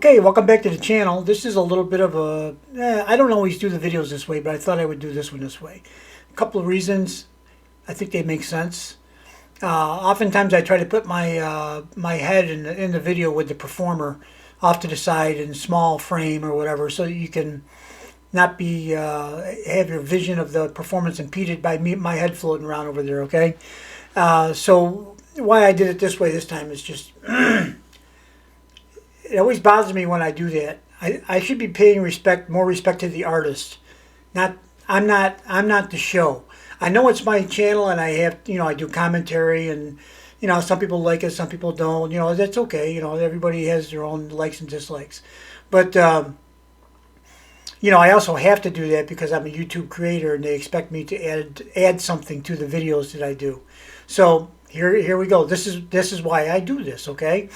Okay, welcome back to the channel. This is a little bit of a, I don't always do the videos this way, but I thought I would do this one this way. A couple of reasons. I think they make sense. Oftentimes I try to put my head in the video with the performer off to the side in small frame or whatever, so you can not be have your vision of the performance impeded by my head floating around over there. Okay, so why I did it this way this time is just it always bothers me when I do that. I should be paying more respect to the artist. I'm not the show. I know it's my channel and I have, I do commentary and, some people like it, some people don't, that's okay. Everybody has their own likes and dislikes. But, I also have to do that because I'm a YouTube creator and they expect me to add something to the videos that I do. So here we go. This is why I do this, okay?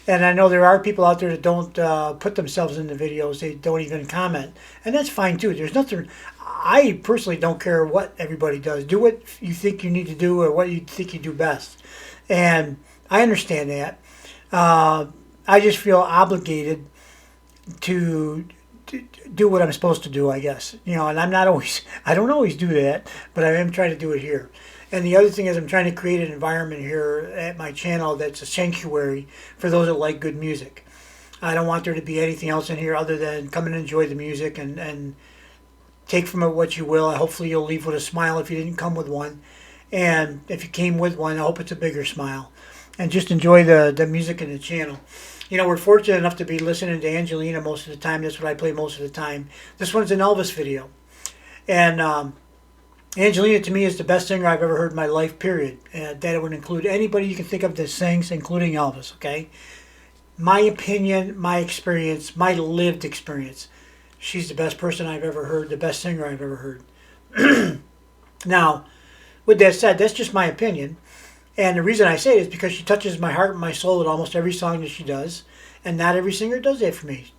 And I know there are people out there that don't put themselves in the videos. They don't even comment. And that's fine, too. There's nothing... I personally don't care what everybody does. Do what you think you need to do or what you think you do best. And I understand that. I just feel obligated to do what I'm supposed to do, I guess. And I don't always do that, but I am trying to do it here. And the other thing is I'm trying to create an environment here at my channel that's a sanctuary for those that like good music. I don't want there to be anything else in here other than come and enjoy the music and take from it what you will. Hopefully you'll leave with a smile if you didn't come with one. And if you came with one, I hope it's a bigger smile. And just enjoy the music in the channel. We're fortunate enough to be listening to Angelina most of the time. That's what I play most of the time. This one's an Elvis video. And Angelina, to me, is the best singer I've ever heard in my life, period. And that would include anybody you can think of that sings, including Elvis, okay? My opinion, my experience, my lived experience. She's the best person I've ever heard, the best singer I've ever heard. Now, with that said, that's just my opinion. And the reason I say it is because she touches my heart and my soul with almost every song that she does. And not every singer does that for me.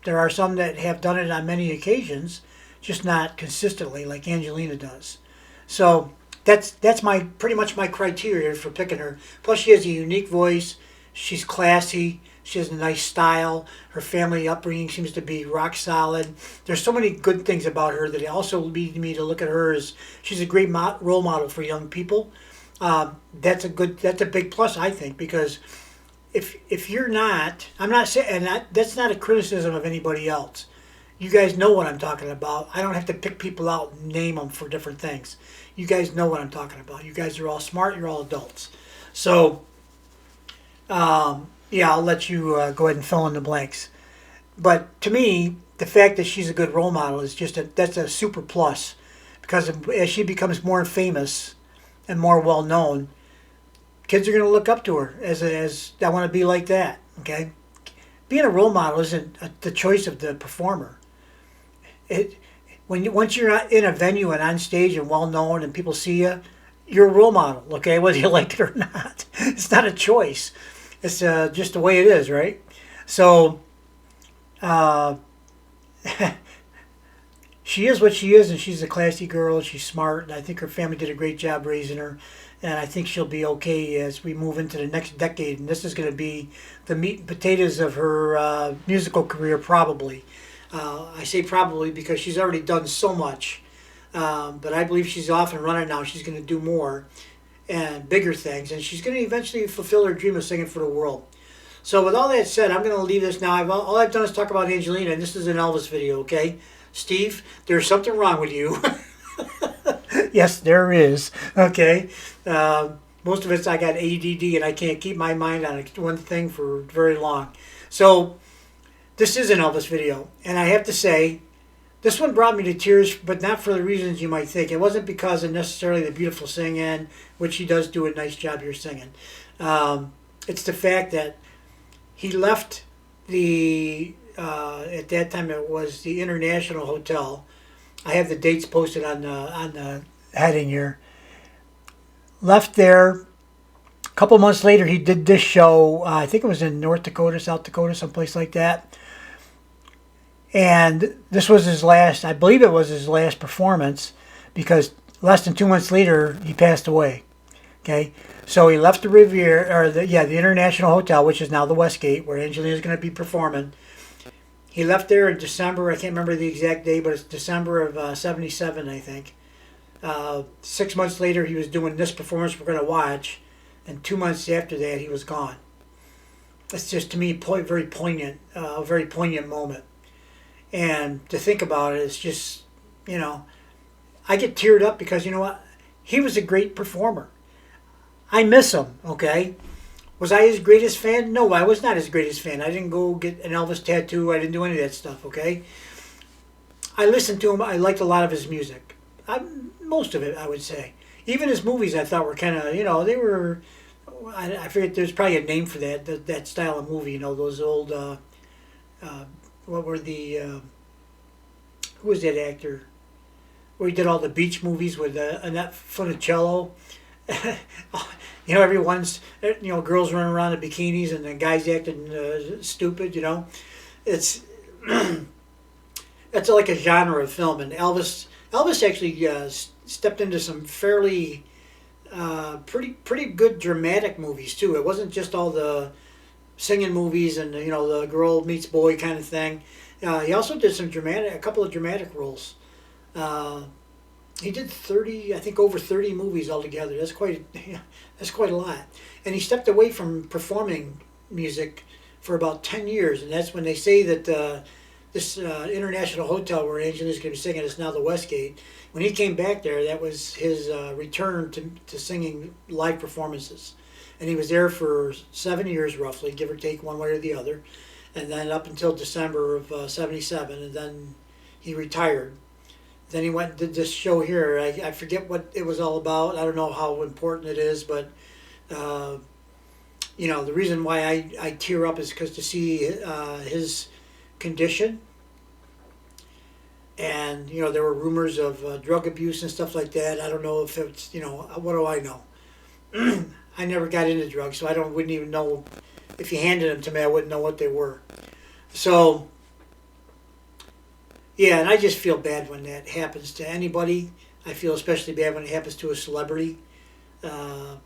There are some that have done it on many occasions, just not consistently like Angelina does. So that's pretty much my criteria for picking her. Plus she has a unique voice. She's classy. She has a nice style. Her family upbringing seems to be rock solid. There's so many good things about her that also lead me to look at her as she's a great role model for young people. That's a big plus, I think, because if you're not, I'm not saying, and that's not a criticism of anybody else. You guys know what I'm talking about. I don't have to pick people out and name them for different things. You guys know what I'm talking about. You guys are all smart. You're all adults. So, yeah, I'll let you go ahead and fill in the blanks. But to me, the fact that she's a good role model is that's a super plus. Because as she becomes more famous and more well-known, kids are going to look up to her as I want to be like that, okay? Being a role model isn't the choice of the performer. Once you're in a venue and on stage and well known and people see you, you're a role model, okay, whether you like it or not. It's not a choice. It's just the way it is, right? So she is what she is, and she's a classy girl. She's smart, and I think her family did a great job raising her. And I think she'll be okay as we move into the next decade. And this is going to be the meat and potatoes of her musical career, probably. I say probably because she's already done so much. But I believe she's off and running now. She's going to do more and bigger things. And she's going to eventually fulfill her dream of singing for the world. So with all that said, I'm going to leave this now. All I've done is talk about Angelina, and this is an Elvis video, okay? Steve, there's something wrong with you. Yes, there is. Okay. Most of it's I got ADD and I can't keep my mind on one thing for very long. So this is an Elvis video. And I have to say, this one brought me to tears, but not for the reasons you might think. It wasn't because of necessarily the beautiful singing, which he does do a nice job here singing. It's the fact that he left at that time it was the International Hotel. I have the dates posted on the heading here. Left there. A couple months later, he did this show. I think it was in North Dakota, South Dakota, someplace like that. And this was his last, I believe it was his last performance, because less than 2 months later, he passed away. Okay, so he left the Riviera, or the International Hotel, which is now the Westgate, where Angelina is going to be performing. He left there in December. I can't remember the exact day, but it's December of '77, I think. 6 months later, he was doing this performance we're going to watch, and 2 months after that, he was gone. It's just, to me, very poignant, a very poignant moment. And to think about it, it's just, you know, I get teared up because, you know what? He was a great performer. I miss him, okay? Was I his greatest fan? No, I was not his greatest fan. I didn't go get an Elvis tattoo. I didn't do any of that stuff, okay? I listened to him. I liked a lot of his music. Most of it, I would say. Even his movies, I thought were kind of, you know, they were, I forget, there's probably a name for that style of movie, you know, those old, what were who was that actor? Where he did all the beach movies with Annette Funicello. You know, everyone's, you know, girls running around in bikinis and the guys acting stupid, you know. It's, it's like a genre of film. And Elvis actually stepped into some fairly, pretty good dramatic movies, too. It wasn't just all the singing movies and, you know, the girl meets boy kind of thing. He also did a couple of dramatic roles. He did 30, I think over 30 movies altogether. That's quite a lot. And he stepped away from performing music for about 10 years. And that's when they say that this international hotel where Angelina is going to be singing is now the Westgate. When he came back there, that was his return to singing live performances. And he was there for 7 years roughly, give or take one way or the other. And then up until December of '77, and then he retired. Then he went and did this show here. I forget what it was all about. I don't know how important it is, but you know, the reason why I tear up is because to see his condition, and you know, there were rumors of drug abuse and stuff like that. I don't know if it's, you know, what do I know? I never got into drugs, so I wouldn't even know. If you handed them to me, I wouldn't know what they were. So, yeah, and I just feel bad when that happens to anybody. I feel especially bad when it happens to a celebrity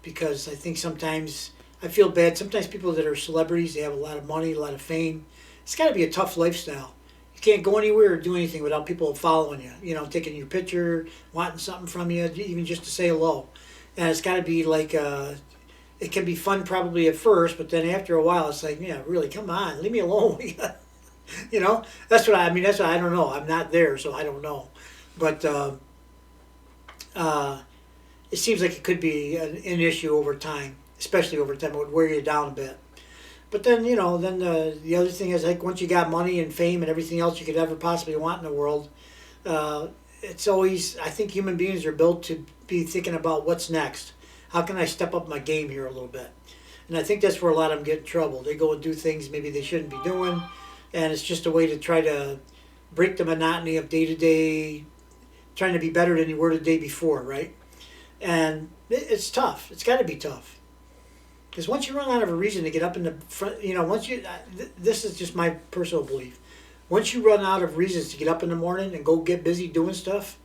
because I think sometimes, I feel bad. Sometimes people that are celebrities, they have a lot of money, a lot of fame. It's got to be a tough lifestyle. You can't go anywhere or do anything without people following you, you know, taking your picture, wanting something from you, even just to say hello. And it's got to be like, it can be fun probably at first, but then after a while, it's like, yeah, really, come on, leave me alone. You know, that's what I mean. That's what I don't know. I'm not there, so I don't know. But it seems like it could be an issue over time, especially over time. It would wear you down a bit. But then, you know, then the other thing is, like, once you got money and fame and everything else you could ever possibly want in the world, it's always, I think human beings are built to be thinking about what's next. How can I step up my game here a little bit? And I think that's where a lot of them get in trouble. They go and do things maybe they shouldn't be doing, and it's just a way to try to break the monotony of day-to-day, trying to be better than you were the day before, right? And it's tough. It's got to be tough. Because once you run out of a reason to get up in the front, you know, this is just my personal belief. Once you run out of reasons to get up in the morning and go get busy doing stuff,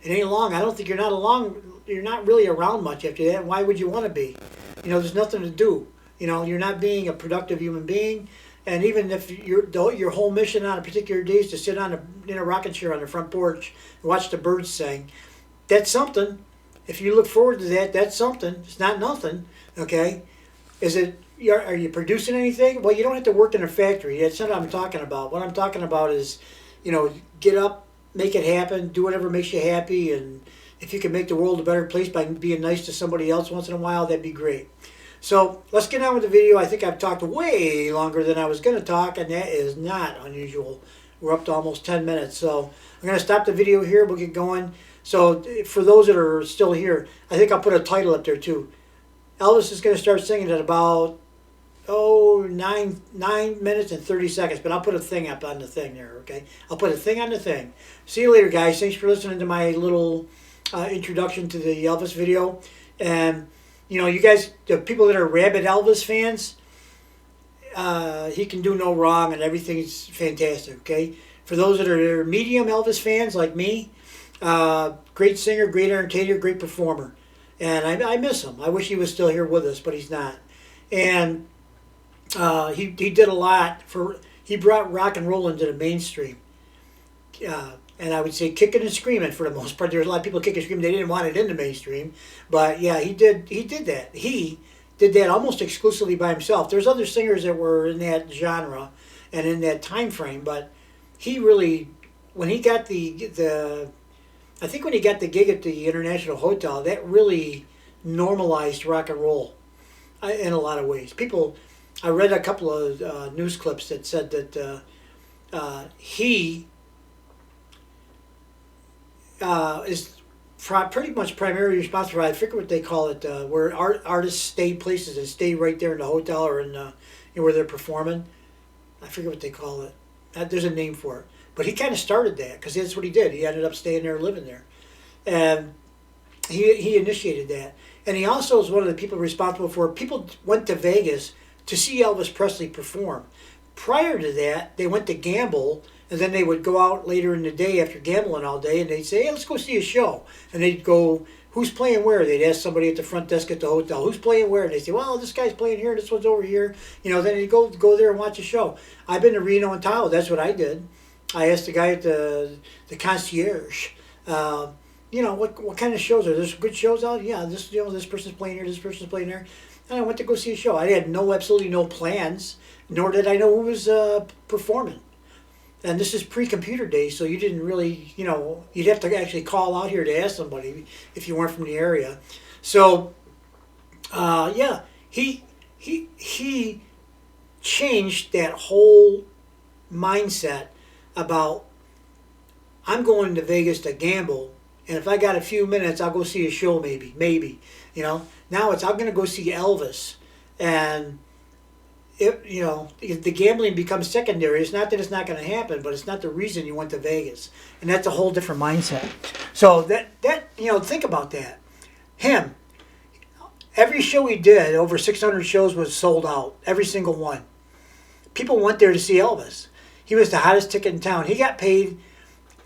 it ain't long. I don't think you're not really around much after that. Why would you want to be? You know, there's nothing to do. You know, you're not being a productive human being. And even if your whole mission on a particular day is to sit in a rocking chair on the front porch and watch the birds sing, that's something. If you look forward to that, that's something. It's not nothing, okay? Are you producing anything? Well, you don't have to work in a factory. That's not what I'm talking about. What I'm talking about is, you know, get up, make it happen, do whatever makes you happy, and if you can make the world a better place by being nice to somebody else once in a while, that'd be great. So let's get on with the video. I think I've talked way longer than I was going to talk, and that is not unusual. We're up to almost 10 minutes, so I'm going to stop the video here. We'll get going. So for those that are still here, I think I'll put a title up there too. Elvis is going to start singing at about 9 minutes and 30 seconds, but I'll put a thing up on the thing there, okay? I'll put a thing on the thing. See you later, guys. Thanks for listening to my little introduction to the Elvis video. And, you know, you guys, the people that are rabid Elvis fans, he can do no wrong and everything's fantastic, okay? For those that are medium Elvis fans like me, great singer, great entertainer, great performer. And I miss him. I wish he was still here with us, but he's not. And he did a lot for, He brought rock and roll into the mainstream. And I would say kicking and screaming for the most part. There's a lot of people kicking and screaming. They didn't want it in the mainstream. But yeah, he did that. He did that almost exclusively by himself. There's other singers that were in that genre and in that time frame, but he really, when he got I think when he got the gig at the International Hotel, that really normalized rock and roll in a lot of ways. I read a couple of news clips that said that he is pretty much primarily responsible for, I forget what they call it, where artists stay places and stay right there in the hotel or in where they're performing. I forget what they call it. There's a name for it. But he kind of started that because that's what he did. He ended up staying there, living there. And he initiated that. And he also is one of the people responsible for, people went to Vegas to see Elvis Presley perform. Prior to that, they went to gamble, and then they would go out later in the day after gambling all day, and they'd say, hey, let's go see a show. And they'd go, who's playing where? They'd ask somebody at the front desk at the hotel, who's playing where? And they'd say, well, this guy's playing here, this one's over here. Then they'd go there and watch a show. I've been to Reno and Tahoe. That's what I did. I asked the guy at the concierge, what kind of shows are there? There's good shows out? Yeah, this person's playing here, this person's playing there. And I went to go see a show. I had absolutely no plans, nor did I know who was performing. And this is pre-computer days, so you didn't really, you'd have to actually call out here to ask somebody if you weren't from the area. So, he changed that whole mindset about, I'm going to Vegas to gamble, and if I got a few minutes, I'll go see a show maybe. Now it's, I'm going to go see Elvis, and the gambling becomes secondary. It's not that it's not going to happen, but it's not the reason you went to Vegas, and that's a whole different mindset. So that think about that. Him, every show he did, over 600 shows, was sold out. Every single one. People went there to see Elvis. He was the hottest ticket in town. He got paid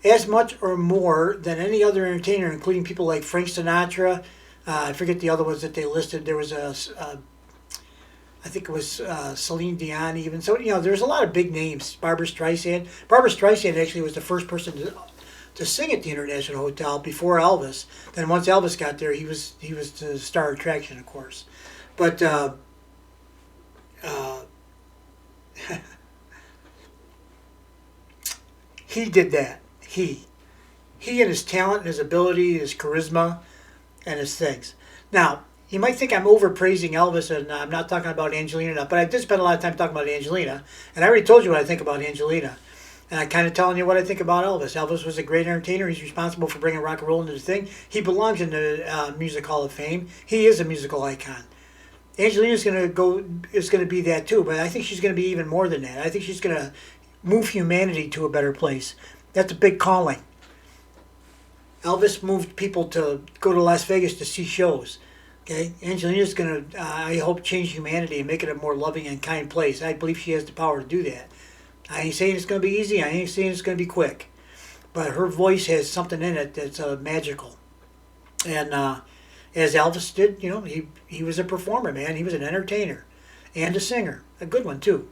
as much or more than any other entertainer, including people like Frank Sinatra. I forget the other ones that they listed. There was I think it was Celine Dion even. So, there's a lot of big names. Barbra Streisand. Barbra Streisand actually was the first person to sing at the International Hotel before Elvis. Then once Elvis got there, he was the star attraction, of course. But he did that. He and his talent and his ability, his charisma, and his things. Now, you might think I'm overpraising Elvis, and I'm not talking about Angelina enough, but I did spend a lot of time talking about Angelina, and I already told you what I think about Angelina. And I'm kind of telling you what I think about Elvis. Elvis was a great entertainer. He's responsible for bringing rock and roll into the thing. He belongs in the Music Hall of Fame. He is a musical icon. Angelina's is going to be that too, but I think she's going to be even more than that. I think she's going to move humanity to a better place. That's a big calling. Elvis moved people to go to Las Vegas to see shows. Okay, Angelina's going to, I hope, change humanity and make it a more loving and kind place. I believe she has the power to do that. I ain't saying it's going to be easy. I ain't saying it's going to be quick. But her voice has something in it that's magical. And as Elvis did, he was a performer, man. He was an entertainer and a singer. A good one, too.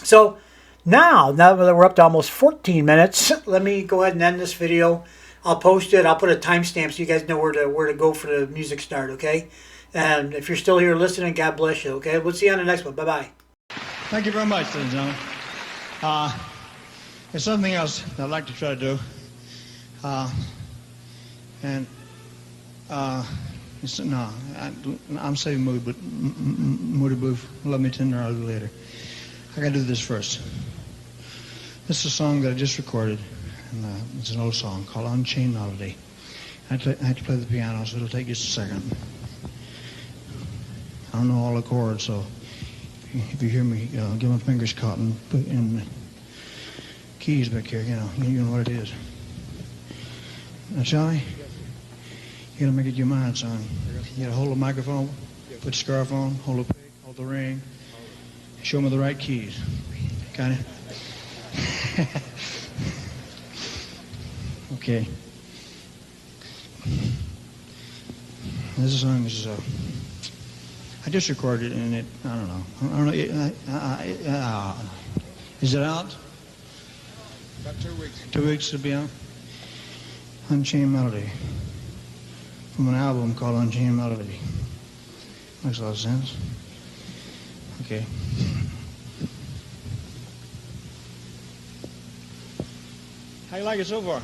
So now that we're up to almost 14 minutes, let me go ahead and end this video. I'll post it. I'll put a timestamp so you guys know where to go for the music start, okay? And if you're still here listening, God bless you, okay? We'll see you on the next one. Bye-bye. Thank you very much, ladies and gentlemen. There's something else I'd like to try to do. I'm saving Moody Blue, Love Me Tender, I'll do later. I gotta do this first. This is a song that I just recorded. And, it's an old song called Unchained Melody. I have to play the piano, so it'll take just a second. I don't know all the chords, so if you hear me, get my fingers caught and put in the keys back here, you know what it is. Now, Charlie, you gotta make it your mind, son. You gotta hold the microphone, put the scarf on, hold the pick, hold the ring, show me the right keys. Got it? Okay. This song is, I just recorded it, and I don't know. Is it out? About 2 weeks. 2 weeks to be out? Unchained Melody. From an album called Unchained Melody. Makes a lot of sense. Okay. How you like it so far?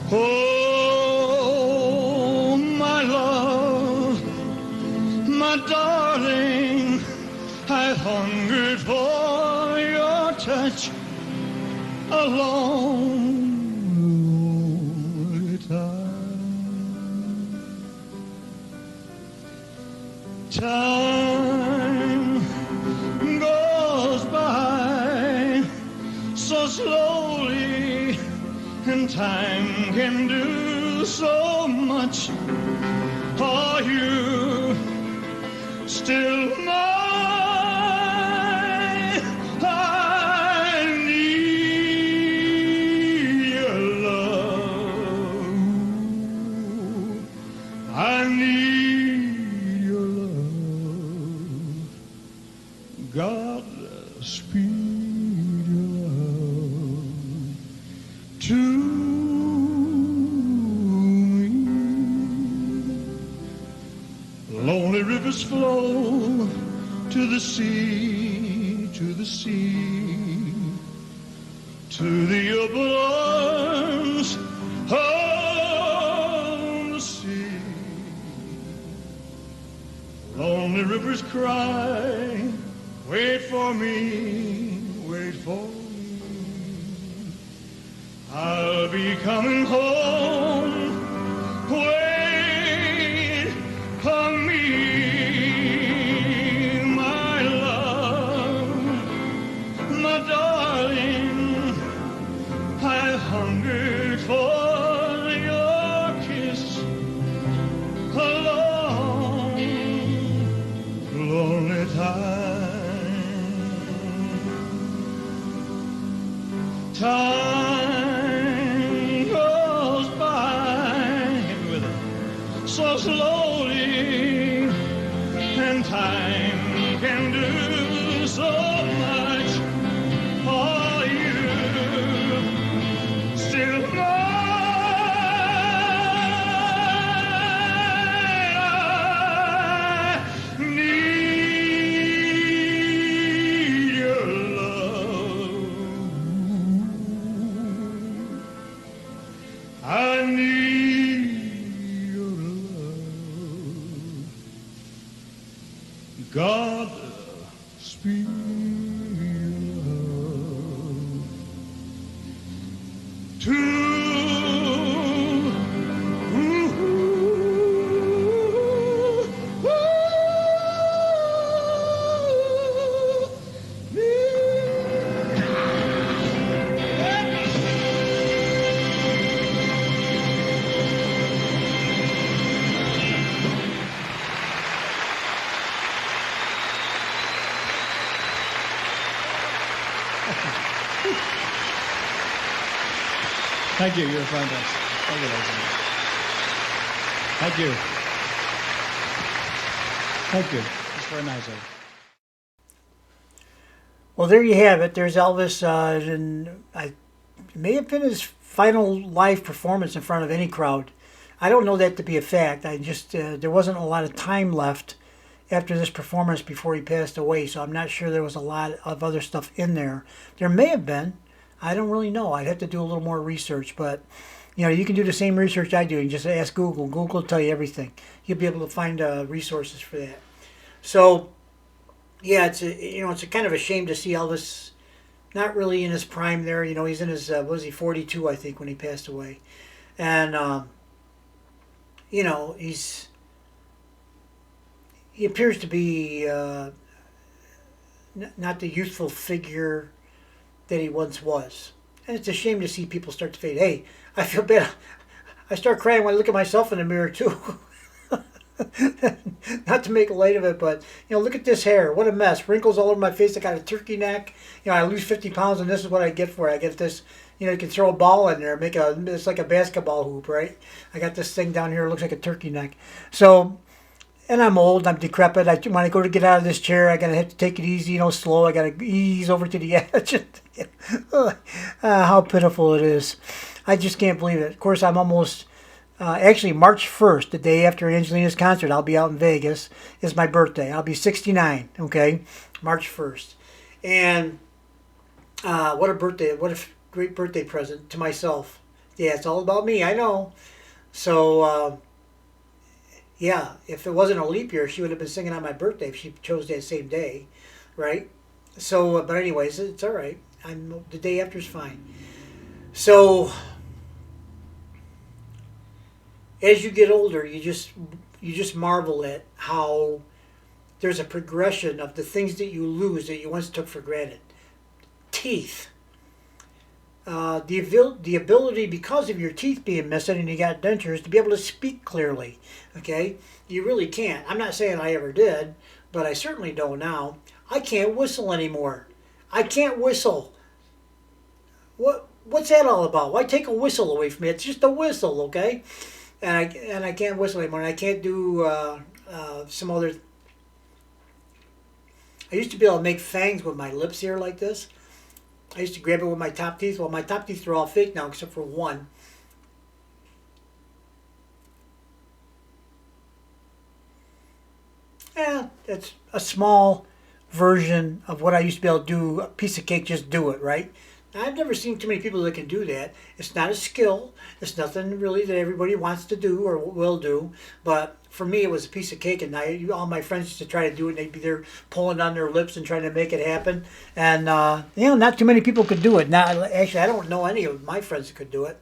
Oh, my love, my darling, I've hungered for your touch a long time. Time goes by so slowly, and time can do so much. Are you still mine? I need your love. I need your love. God speed your love to me. Lonely rivers flow to the sea, to the sea, to the open arms of the sea. Lonely rivers cry, wait for me, wait for me. I'll be coming home, wait for me, my love, my darling. I've hungered for your kiss a long, lonely time. Time goes by, hit me with it, so slowly, and time can do so much. Are you still mine? I need your love. I need your love. God speed your love to Thank you. You're fantastic. Thank you, ladies and gentlemen. Thank you. Thank you. It's very nice of you. Well, there you have it. There's Elvis, and it may have been his final live performance in front of any crowd. I don't know that to be a fact. I just there wasn't a lot of time left after this performance before he passed away, so I'm not sure there was a lot of other stuff in there. There may have been. I don't really know. I'd have to do a little more research, but you can do the same research I do and just ask Google. Google will tell you everything. You'll be able to find resources for that. So, yeah, it's a kind of a shame to see Elvis not really in his prime there. He's in his was he 42 I think when he passed away, and he appears to be not the youthful figure that he once was. And it's a shame to see people start to fade. Hey, I feel bad. I start crying when I look at myself in the mirror too. Not to make light of it, but look at this hair. What a mess. Wrinkles all over my face. I got a turkey neck. I lose 50 pounds, and this is what I get for it. I get this You know, you can throw a ball in there, it's like a basketball hoop, right? I got this thing down here, it looks like a turkey neck. So, and I'm old, I'm decrepit. When I go to get out of this chair, I gotta have to take it easy, slow. I gotta ease over to the edge. How pitiful it is. I just can't believe it. Of course, I'm almost, actually March 1st, the day after Angelina's concert, I'll be out in Vegas, is my birthday. I'll be 69, okay? March 1st. And what a birthday, what a great birthday present to myself. Yeah, it's all about me, I know. So, yeah, if it wasn't a leap year, she would have been singing on my birthday if she chose that same day, right? So, but anyways, it's all right. The day after is fine. So, as you get older, you just marvel at how there's a progression of the things that you lose that you once took for granted. Teeth. The ability, because of your teeth being missing and you got dentures, to be able to speak clearly. Okay, you really can't. I'm not saying I ever did, but I certainly don't now. I can't whistle anymore. I can't whistle. What's that all about? Why take a whistle away from me? It's just a whistle, okay? And I can't whistle anymore. And I can't do some other. I used to be able to make fangs with my lips here like this. I used to grab it with my top teeth. Well, my top teeth are all fake now except for one. Yeah, it's a small version of what I used to be able to do. A piece of cake, just do it, right? Now, I've never seen too many people that can do that. It's not a skill. It's nothing really that everybody wants to do or will do. But for me, it was a piece of cake, and all my friends used to try to do it, and they'd be there pulling on their lips and trying to make it happen. And, not too many people could do it. Now, actually, I don't know any of my friends that could do it.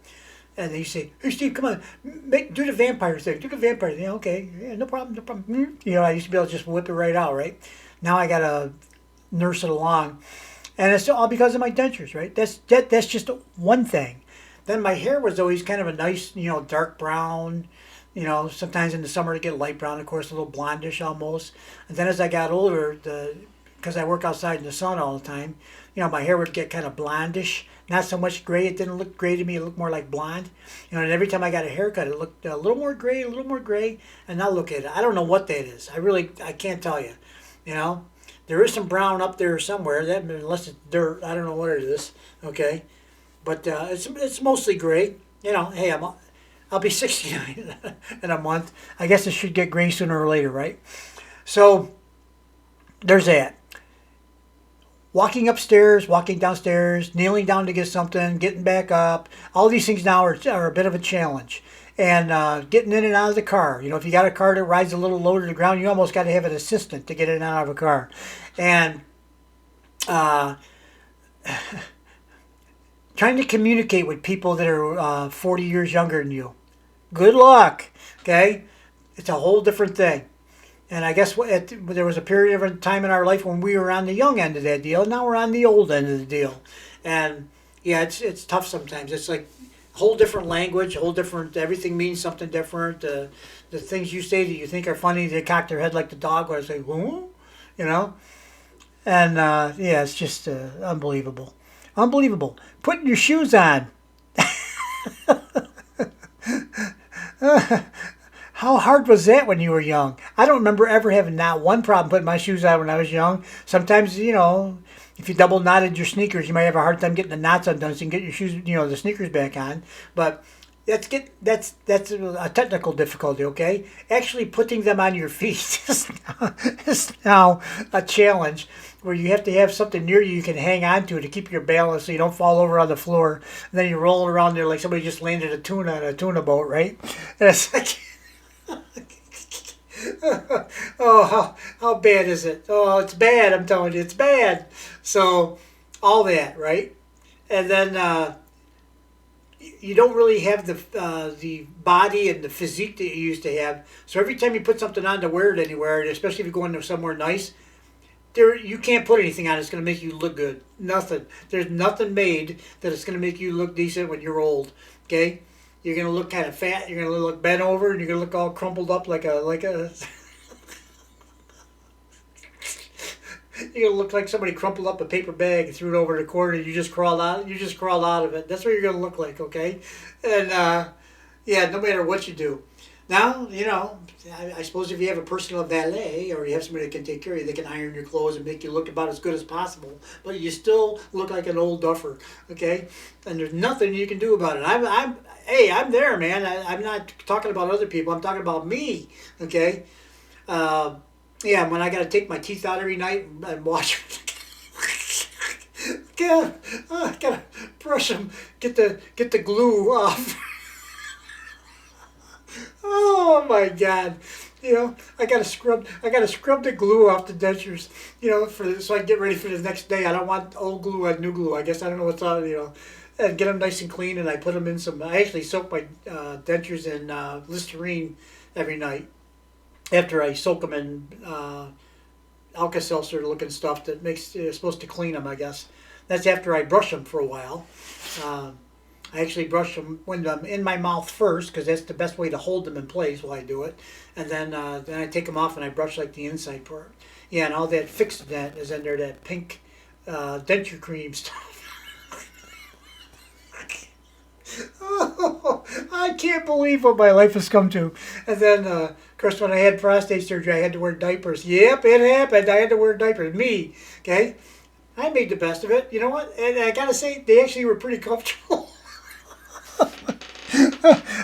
And they say, "Hey, Steve, come on, do the vampire thing. Do the vampire thing." Yeah, okay, yeah, no problem, no problem. I used to be able to just whip it right out, right? Now I got to nurse it along. And it's all because of my dentures, right? That's just one thing. Then my hair was always kind of a nice, dark brown. Sometimes in the summer to get light brown, of course, a little blondish almost. And then as I got older, because I work outside in the sun all the time, my hair would get kind of blondish. Not so much gray. It didn't look gray to me. It looked more like blonde. And every time I got a haircut, it looked a little more gray, a little more gray. And now look at it. I don't know what that is. I can't tell you. There is some brown up there somewhere. Unless it's dirt, I don't know what it is. Okay, but it's mostly gray. Hey, I'll be 69 in a month. I guess it should get gray sooner or later, right? So there's that. Walking upstairs, walking downstairs, kneeling down to get something, getting back up. All these things now are a bit of a challenge. And getting in and out of the car. If you got a car that rides a little low to the ground, you almost got to have an assistant to get in and out of a car. And trying to communicate with people that are 40 years younger than you. Good luck, okay? It's a whole different thing. And I guess there was a period of time in our life when we were on the young end of that deal. Now we're on the old end of the deal. And yeah, it's tough sometimes. It's like a whole different language, everything means something different. The things you say that you think are funny, they cock their head like the dog when I say, whoo, And yeah, it's just unbelievable. Unbelievable. Putting your shoes on. How hard was that when you were young? I don't remember ever having not one problem putting my shoes on when I was young. Sometimes, if you double knotted your sneakers, you might have a hard time getting the knots undone so you can get your shoes, the sneakers back on. But that's a technical difficulty, okay? Actually putting them on your feet is now a challenge where you have to have something near you can hang on to keep your balance so you don't fall over on the floor. And then you're rolling around there like somebody just landed a tuna on a tuna boat, right? And it's like... Oh, how bad is it? Oh, it's bad, I'm telling you, it's bad. So, all that, right? And then you don't really have the body and the physique that you used to have. So every time you put something on to wear it anywhere, especially if you're going to somewhere nice, you can't put anything on that's going to make you look good. Nothing. There's nothing made that it's going to make you look decent when you're old. Okay? You're going to look kind of fat. You're going to look bent over, and you're going to look all crumpled up like a. You're gonna look like somebody crumpled up a paper bag and threw it over the corner. You just crawled out. You just crawled out of it. That's what you're gonna look like, okay? And yeah, no matter what you do. Now, I suppose if you have a personal valet or you have somebody that can take care of you, they can iron your clothes and make you look about as good as possible. But you still look like an old duffer, okay? And there's nothing you can do about it. I'm there, man. I'm not talking about other people. I'm talking about me, okay? Yeah, when I got to take my teeth out every night and wash them. I gotta brush them, get the glue off. Oh my God! I gotta scrub the glue off the dentures. So I can get ready for the next day. I don't want old glue on new glue. I guess I don't know what's on. And get them nice and clean. And I put them in some. I actually soak my dentures in Listerine every night. After I soak them in Alka-Seltzer looking stuff that makes supposed to clean them. I guess that's after I brush them for a while. I actually brush them when I'm in my mouth first because that's the best way to hold them in place while I do it. And then I take them off and I brush like the inside part. Yeah, and all that fixed dent is in there, that pink denture cream stuff. Oh, I can't believe what my life has come to. And then, of course, when I had prostate surgery, I had to wear diapers. Yep, it happened. I had to wear diapers. Me, okay? I made the best of it. You know what? And I got to say, they actually were pretty comfortable.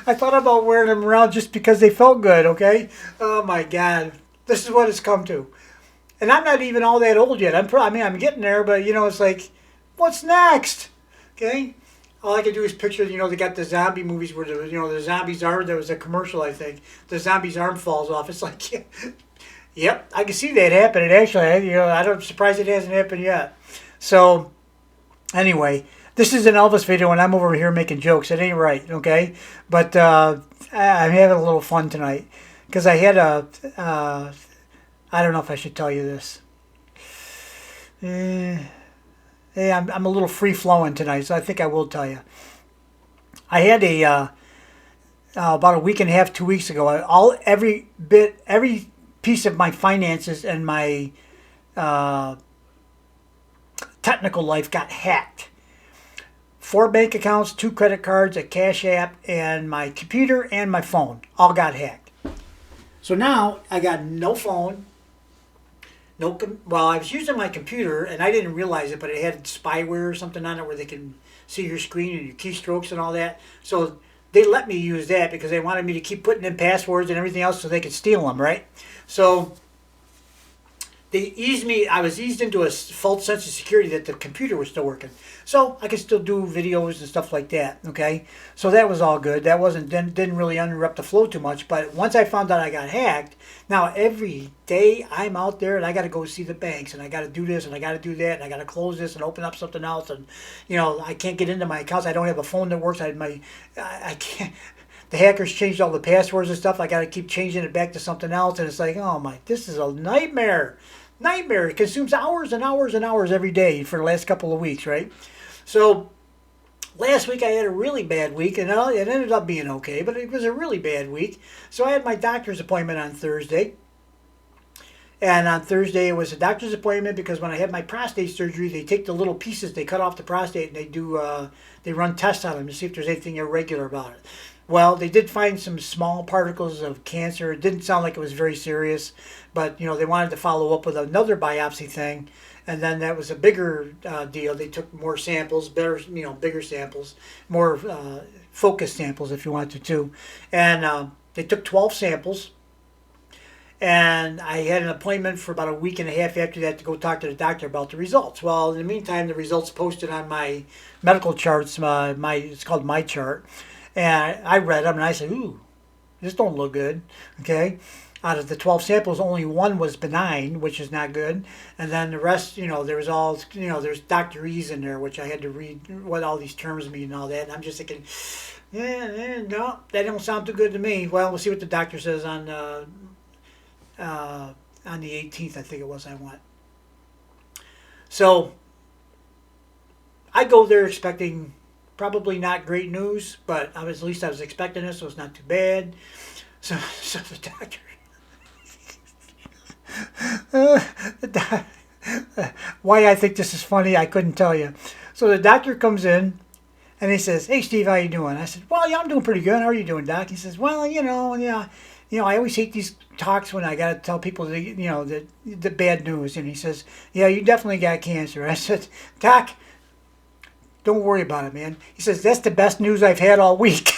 I thought about wearing them around just because they felt good, okay? Oh my God. This is what it's come to. And I'm not even all that old yet. I'm getting there, but it's like, what's next? Okay? All I can do is picture, they got the zombie movies where the zombies arm, there was a commercial, I think. The zombie's arm falls off. It's like, yep, I can see that happening actually. I'm surprised it hasn't happened yet. So, anyway, this is an Elvis video, and I'm over here making jokes. It ain't right, okay? But I'm having a little fun tonight because I had I don't know if I should tell you this. Hey, I'm a little free-flowing tonight, so I think I will tell you. I had about a week and a half, 2 weeks ago, every piece of my finances and my technical life got hacked. 4 bank accounts, 2 credit cards, a Cash App, and my computer and my phone all got hacked. So now I got no phone. Well, I was using my computer and I didn't realize it, but it had spyware or something on it where they can see your screen and your keystrokes and all that. So they let me use that because they wanted me to keep putting in passwords and everything else so they could steal them, right? So I was eased into a false sense of security that the computer was still working. So I could still do videos and stuff like that, okay? So that was all good. That didn't really interrupt the flow too much. But once I found out I got hacked, now every day I'm out there and I got to go see the banks and I got to do this and I got to do that and I got to close this and open up something else. And, I can't get into my accounts. I don't have a phone that works. I can't. The hackers changed all the passwords and stuff. I got to keep changing it back to something else. And it's like, oh my, this is a nightmare. It consumes hours and hours and hours every day for the last couple of weeks, right? So last week I had a really bad week, and it ended up being okay, but it was a really bad week. So I had my doctor's appointment on Thursday. And on Thursday it was a doctor's appointment because when I had my prostate surgery, they take the little pieces, they cut off the prostate, and they run tests on them to see if there's anything irregular about it. Well, they did find some small particles of cancer. It didn't sound like it was very serious, but they wanted to follow up with another biopsy thing, and then that was a bigger deal. They took more samples, bigger samples, more focused samples, if you wanted to, and they took 12 samples. And I had an appointment for about a week and a half after that to go talk to the doctor about the results. Well, in the meantime, the results posted on my medical charts. It's called My Chart. And I read them and I said, ooh, this don't look good, okay? Out of the 12 samples, only 1 was benign, which is not good. And then the rest, there was all, there's Dr. E's in there, which I had to read what all these terms mean and all that. And I'm just thinking, no, that don't sound too good to me. Well, we'll see what the doctor says on the 18th, I think it was, I went. So I go there expecting probably not great news, but at least I was expecting it, so it's not too bad. So the doctor, why I think this is funny, I couldn't tell you. So the doctor comes in, and he says, "Hey, Steve, how you doing?" I said, "Well, yeah, I'm doing pretty good. How are you doing, Doc?" He says, "Well, yeah, I always hate these talks when I got to tell people the bad news." And he says, "Yeah, you definitely got cancer." I said, "Doc, don't worry about it, man." He says, "That's the best news I've had all week."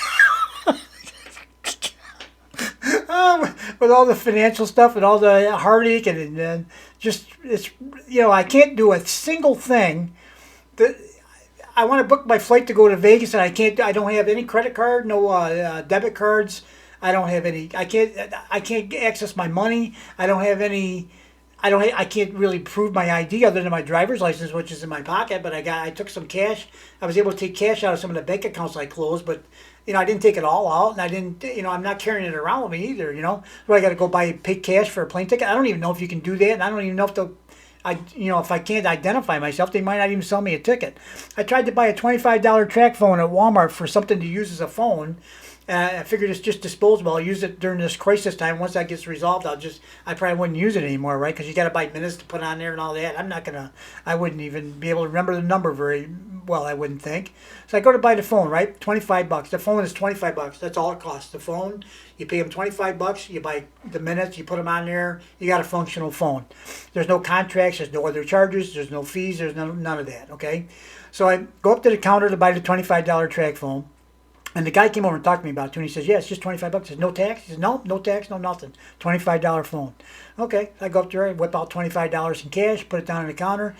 With all the financial stuff and all the heartache and just it's I can't do a single thing. That I want to book my flight to go to Vegas and I can't. I don't have any credit card, no debit cards. I don't have any. I can't access my money. I don't have any. I can't really prove my ID other than my driver's license, which is in my pocket. But I took some cash. I was able to take cash out of some of the bank accounts I closed, but I didn't take it all out, and I didn't. I'm not carrying it around with me either. So I got to go pay cash for a plane ticket. I don't even know if you can do that, and I don't even know if they'll. If I can't identify myself, they might not even sell me a ticket. I tried to buy a $25 track phone at Walmart for something to use as a phone. I figured it's just disposable. I'll use it during this crisis time. Once that gets resolved, I probably wouldn't use it anymore, right? Because you got to buy minutes to put on there and all that. I wouldn't even be able to remember the number very well, I wouldn't think. So I go to buy the phone, right? $25. The phone is $25. That's all it costs. The phone, you pay them $25. You buy the minutes, you put them on there. You got a functional phone. There's no contracts. There's no other charges. There's no fees. There's none of that, okay? So I go up to the counter to buy the $25 track phone. And the guy came over and talked to me about it too. And he says, "Yeah, it's just $25." I said, "No tax?" He says, "No, no tax, no nothing. $25 phone." Okay, I go up there, I whip out $25 in cash, put it down on the counter.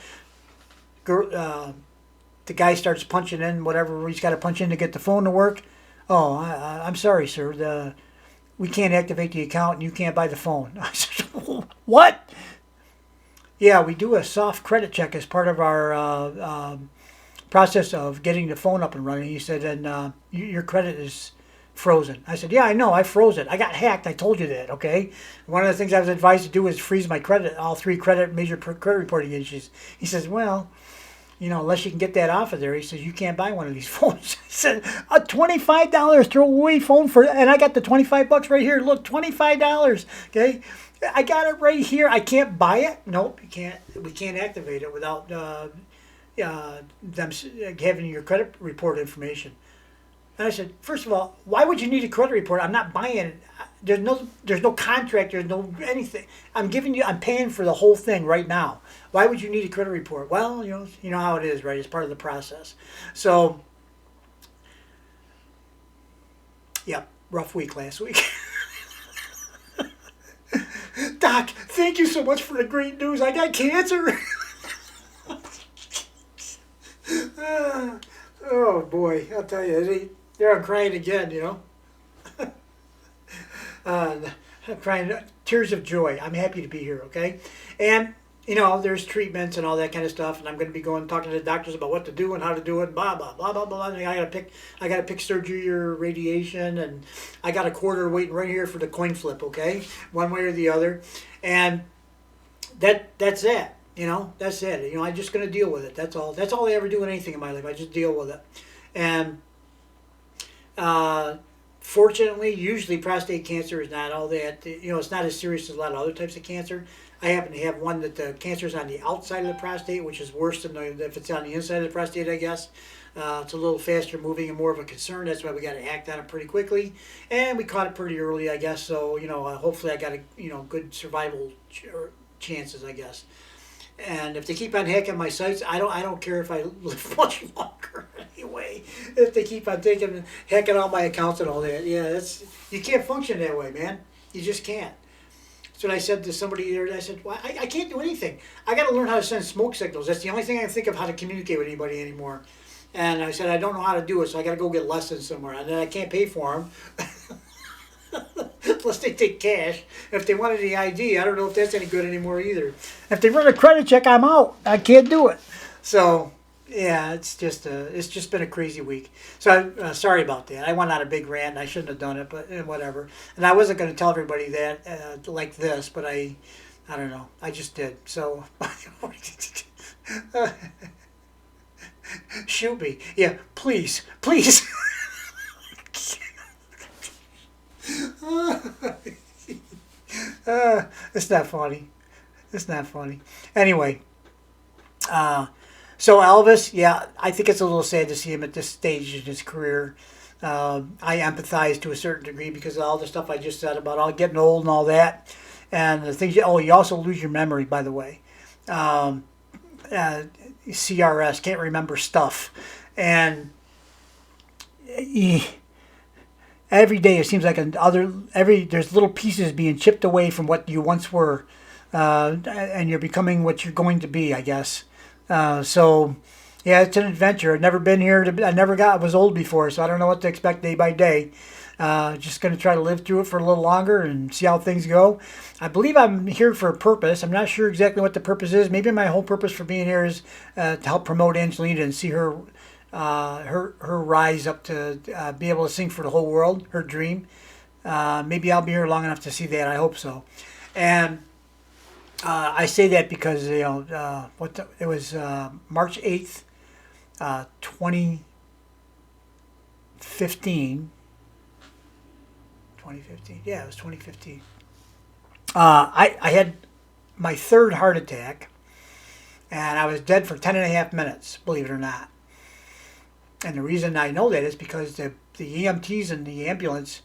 The guy starts punching in whatever he's got to punch in to get the phone to work. "Oh, I'm sorry, sir. We can't activate the account and you can't buy the phone." I said, "What?" "Yeah, we do a soft credit check as part of our process of getting the phone up and running." He said, "And your credit is frozen." I said, "Yeah, I know. I froze it. I got hacked. I told you that, okay? One of the things I was advised to do is freeze my credit, all three major credit reporting agencies." He says, "Well, unless you can get that off of there," he says, "you can't buy one of these phones." I said, "A $25 throwaway phone and I got the $25 right here. Look, $25, okay? I got it right here. I can't buy it." "Nope, you can't. We can't activate it without them having your credit report information." And I said, "First of all, why would you need a credit report? I'm not buying it. There's no contract. There's no anything. I'm paying for the whole thing right now. Why would you need a credit report?" "Well, you know how it is, right? It's part of the process." So, yeah, rough week last week. "Doc, thank you so much for the great news. I got cancer." Oh boy, I'll tell you, there I'm crying again, I'm crying tears of joy. I'm happy to be here, okay? And there's treatments and all that kind of stuff, and I'm going to be talking to the doctors about what to do and how to do it, and blah blah blah blah blah. And I gotta pick surgery or radiation, and I got a quarter waiting right here for the coin flip, okay, one way or the other, and that's it. That's it. I'm just going to deal with it. That's all. That's all I ever do in anything in my life. I just deal with it. And fortunately, usually prostate cancer is not all that. It's not as serious as a lot of other types of cancer. I happen to have one that the cancer is on the outside of the prostate, which is worse than if it's on the inside of the prostate, I guess. It's a little faster moving and more of a concern. That's why we got to act on it pretty quickly. And we caught it pretty early, I guess. So, hopefully I got good survival chances, I guess. And if they keep on hacking my sites, I don't care if I live much longer anyway. If they keep on hacking all my accounts and all that, yeah, you can't function that way, man. You just can't. That's what I said to somebody there. I said, "Well, I can't do anything. I got to learn how to send smoke signals. That's the only thing I can think of how to communicate with anybody anymore." And I said, "I don't know how to do it, so I got to go get lessons somewhere. And then I can't pay for them." Unless they take cash. If they wanted the ID, I don't know if that's any good anymore either. If they run a credit check, I'm out. I can't do it. So, yeah, it's just been a crazy week. So, sorry about that. I went on a big rant. I shouldn't have done it, but whatever. And I wasn't going to tell everybody that like this, but I don't know. I just did. So, shoot me. Yeah, please. It's not funny. Anyway, So Elvis, yeah, I think it's a little sad to see him at this stage in his career. I empathize to a certain degree because of all the stuff I just said about all getting old and all that, and the things. Oh, you also lose your memory, by the way. Um, uh, CRS, can't remember stuff, and every day it seems like there's little pieces being chipped away from what you once were, and you're becoming what you're going to be, I guess. So yeah, it's an adventure. I've never been here. I was old before, so I don't know what to expect day by day. Just going to try to live through it for a little longer and see how things go. I believe I'm here for a purpose. I'm not sure exactly what the purpose is. Maybe my whole purpose for being here is to help promote Angelina and see her rise up to be able to sing for the whole world, her dream. Maybe I'll be here long enough to see that. I hope so. And I say that because it was March 8th, 2015. 2015. Yeah, it was 2015. I had my third heart attack, and I was dead for 10 and a half minutes, believe it or not. And the reason I know that is because the EMTs and the ambulance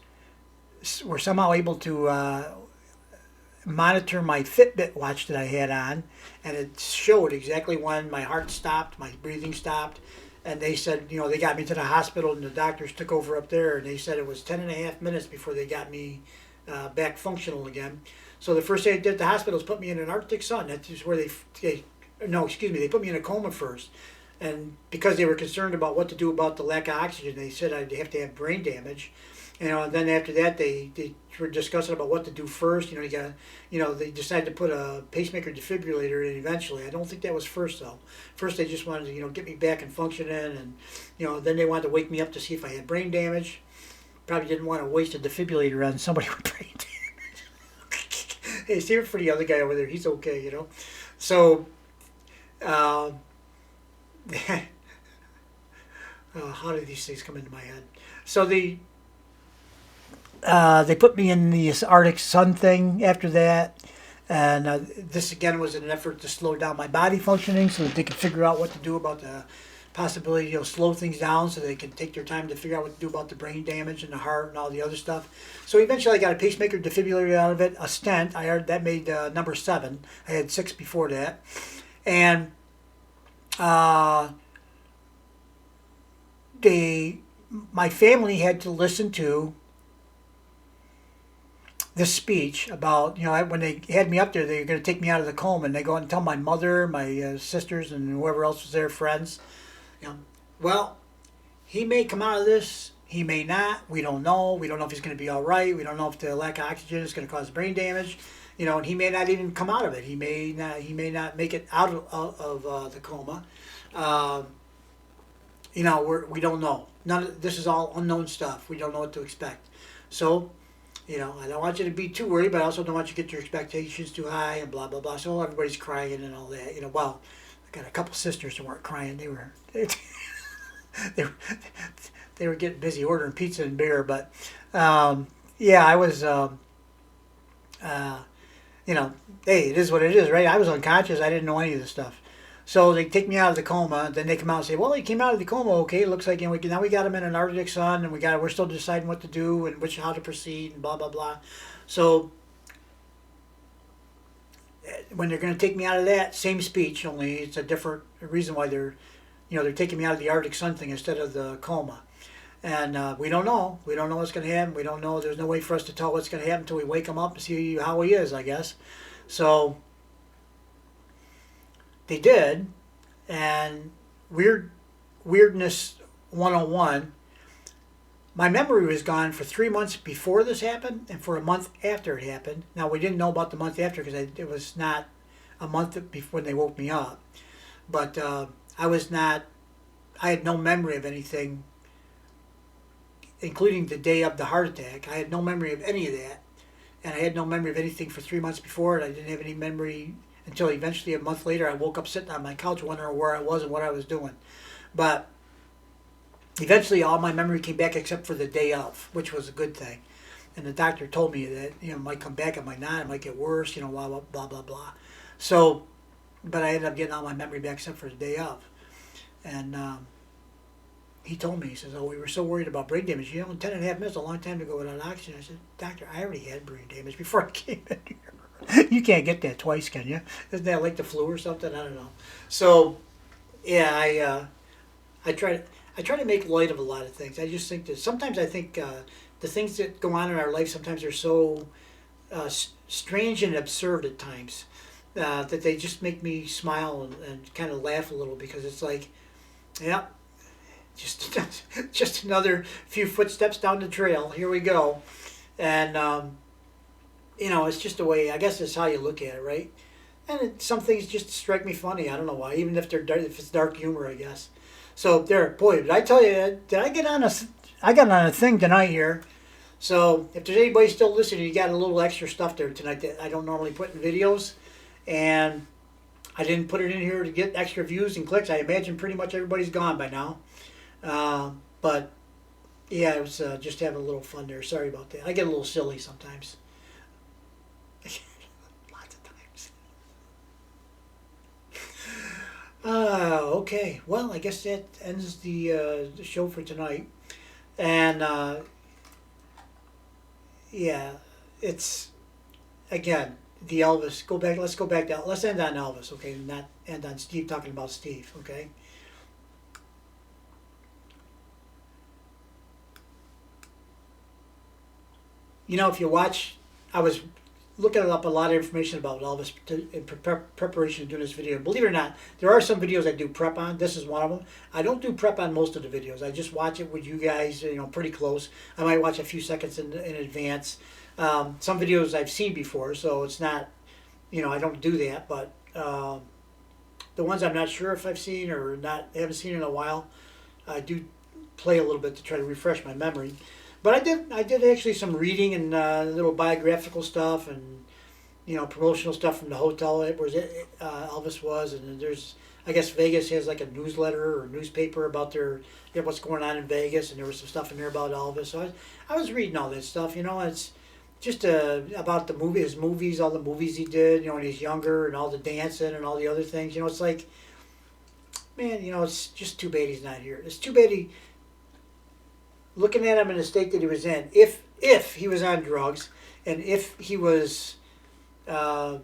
were somehow able to monitor my Fitbit watch that I had on, and it showed exactly when my heart stopped, my breathing stopped, and they said, they got me to the hospital, and the doctors took over up there, and they said it was 10 and a half minutes before they got me back functional again. So the first thing they did at the hospital was put me in an Arctic sun. That's just where they put me in a coma first. And because they were concerned about what to do about the lack of oxygen, they said I'd have to have brain damage. And then after that, they were discussing about what to do first. They decided to put a pacemaker defibrillator in eventually. I don't think that was first, though. First, they just wanted to, get me back and functioning. And, then they wanted to wake me up to see if I had brain damage. Probably didn't want to waste a defibrillator on somebody with brain damage. Hey, save it for the other guy over there. He's okay, So, how do these things come into my head? So they put me in the Arctic Sun thing after that, and this again was an effort to slow down my body functioning so that they could figure out what to do about the possibility, slow things down so they can take their time to figure out what to do about the brain damage and the heart and all the other stuff. So eventually I got a pacemaker defibrillator out of it, a stent. I heard that made number 7. I had 6 before that. And my family had to listen to this speech about, when they had me up there, they were going to take me out of the coma, and they go out and tell my mother, my sisters, and whoever else was there, friends, well, he may come out of this, he may not, we don't know. We don't know if he's going to be all right. We don't know if the lack of oxygen is going to cause brain damage, and he may not even come out of it. He may not make it out of the coma. We don't know. This is all unknown stuff. We don't know what to expect. So, I don't want you to be too worried, but I also don't want you to get your expectations too high and blah, blah, blah. So everybody's crying and all that. Well, I got a couple sisters who weren't crying. They were getting busy ordering pizza and beer. But, yeah, I was, hey, it is what it is, right? I was unconscious. I didn't know any of this stuff. So they take me out of the coma. Then they come out and say, "Well, he came out of the coma. Okay, it looks like now we got him in an Arctic sun, and we're still deciding what to do and how to proceed and blah blah blah." So when they're going to take me out of that same speech, only it's a different reason why they're taking me out of the Arctic sun thing instead of the coma. And we don't know. We don't know what's going to happen. We don't know. There's no way for us to tell what's going to happen until we wake him up and see how he is, I guess. So they did, and weirdness 101. My memory was gone for 3 months before this happened and for a month after it happened. Now, we didn't know about the month after because it was not a month before they woke me up. But I had no memory of anything, including the day of the heart attack. I had no memory of any of that. And I had no memory of anything for 3 months before, and I didn't have any memory until eventually a month later I woke up sitting on my couch wondering where I was and what I was doing. But eventually all my memory came back except for the day of, which was a good thing. And the doctor told me that, it might come back, it might not, it might get worse, blah, blah, blah, blah, blah. So but I ended up getting all my memory back except for the day of. And he told me, he says, "Oh, we were so worried about brain damage. You know, 10.5 minutes is a long time to go without oxygen." I said, "Doctor, I already had brain damage before I came in here." You can't get that twice, can you? Isn't that like the flu or something? I don't know. So, yeah, I try to make light of a lot of things. I just think that sometimes I think the things that go on in our life sometimes are so strange and absurd at times that they just make me smile and kind of laugh a little, because it's like, yeah, just just another few footsteps down the trail. Here we go, and it's just a way. I guess it's how you look at it, right? And some things just strike me funny. I don't know why, even if they're if it's dark humor, I guess. So there, boy, did I tell you? Did I get on a? I got on a thing tonight here. So if there's anybody still listening, you got a little extra stuff there tonight that I don't normally put in videos, and I didn't put it in here to get extra views and clicks. I imagine pretty much everybody's gone by now. But yeah, it was just having a little fun there. Sorry about that. I get a little silly sometimes. Lots of times. Okay. Well, I guess that ends the show for tonight. And yeah, it's again the Elvis. Go back. Let's go back down. Let's end on Elvis, okay? Not end on Steve talking about Steve, okay? You know, if you watch, I was looking up a lot of information about Elvis in preparation to do this video. Believe it or not, there are some videos I do prep on. This is one of them. I don't do prep on most of the videos. I just watch it with you guys, pretty close. I might watch a few seconds in advance. Some videos I've seen before, so it's not, I don't do that. But the ones I'm not sure if I've seen or not, haven't seen in a while, I do play a little bit to try to refresh my memory. But I did actually some reading and little biographical stuff and promotional stuff from the hotel where Elvis was, and there's, I guess Vegas has like a newsletter or newspaper about their what's going on in Vegas, and there was some stuff in there about Elvis. So I was reading all that stuff. It's just about his movies, all the movies he did, when he's younger, and all the dancing and all the other things. It's like, man, it's just too bad he's not here. It's too bad he. Looking at him in the state that he was in, if he was on drugs, and if he was, having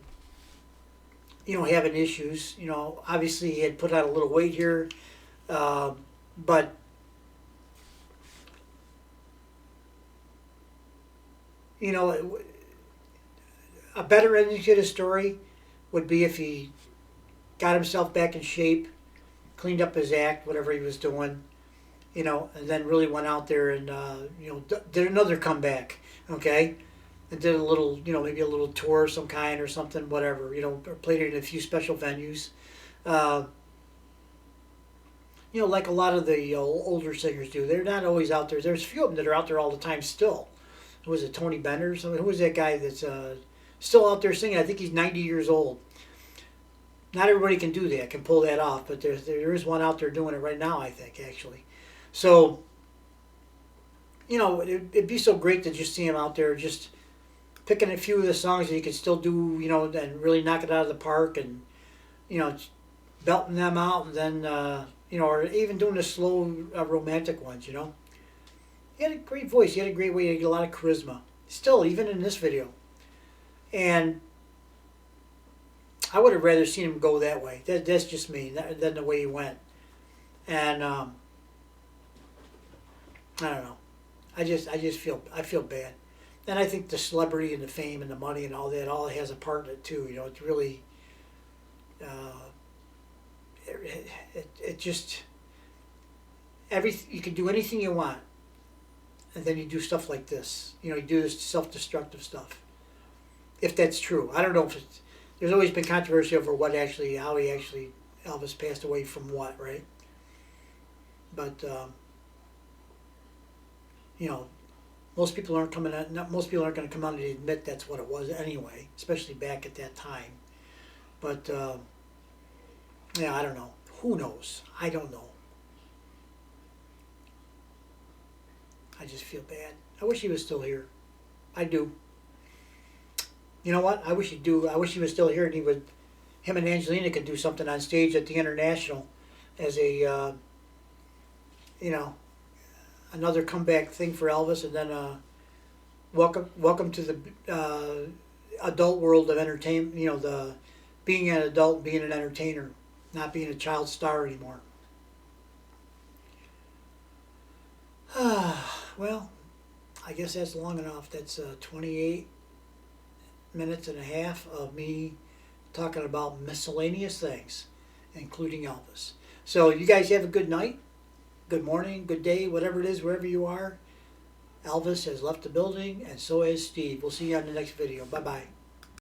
issues, obviously he had put on a little weight here, but a better ending to the story would be if he got himself back in shape, cleaned up his act, whatever he was doing. And then really went out there and, did another comeback, okay? And did a little, maybe a little tour of some kind or something, whatever, or played it in a few special venues. Like a lot of the older singers do. They're not always out there. There's a few of them that are out there all the time still. Who was it, Tony Bennett or something? Who was that guy that's still out there singing? I think he's 90 years old. Not everybody can do that, can pull that off, but there is one out there doing it right now, I think, actually. So, it'd be so great to just see him out there just picking a few of the songs that he could still do, and really knock it out of the park and, belting them out, and then, or even doing the slow romantic ones, He had a great voice. He had a great way. He had a lot of charisma. Still, even in this video. And I would have rather seen him go that way. That's just me, than the way he went. And, I don't know. I feel bad, and I think the celebrity and the fame and the money and all that all has a part in it too. It's really, it just you can do anything you want, and then you do stuff like this. You do this self-destructive stuff. If that's true, I don't know if it's. There's always been controversy over how Elvis passed away from what, right? But. Most people aren't most people aren't going to come out and admit that's what it was anyway, especially back at that time. But I don't know. Who knows? I don't know. I just feel bad. I wish he was still here. I do. You know what? I wish he was still here, and he would him and Angelina could do something on stage at the International as a you know, another comeback thing for Elvis, and then welcome to the adult world of entertainment. You know, the being an adult, being an entertainer, not being a child star anymore. Well, I guess that's long enough. That's 28 minutes and a half of me talking about miscellaneous things, including Elvis. So you guys have a good night, good morning, good day, whatever it is, wherever you are. Elvis has left the building, and so has Steve. We'll see you on the next video. Bye-bye.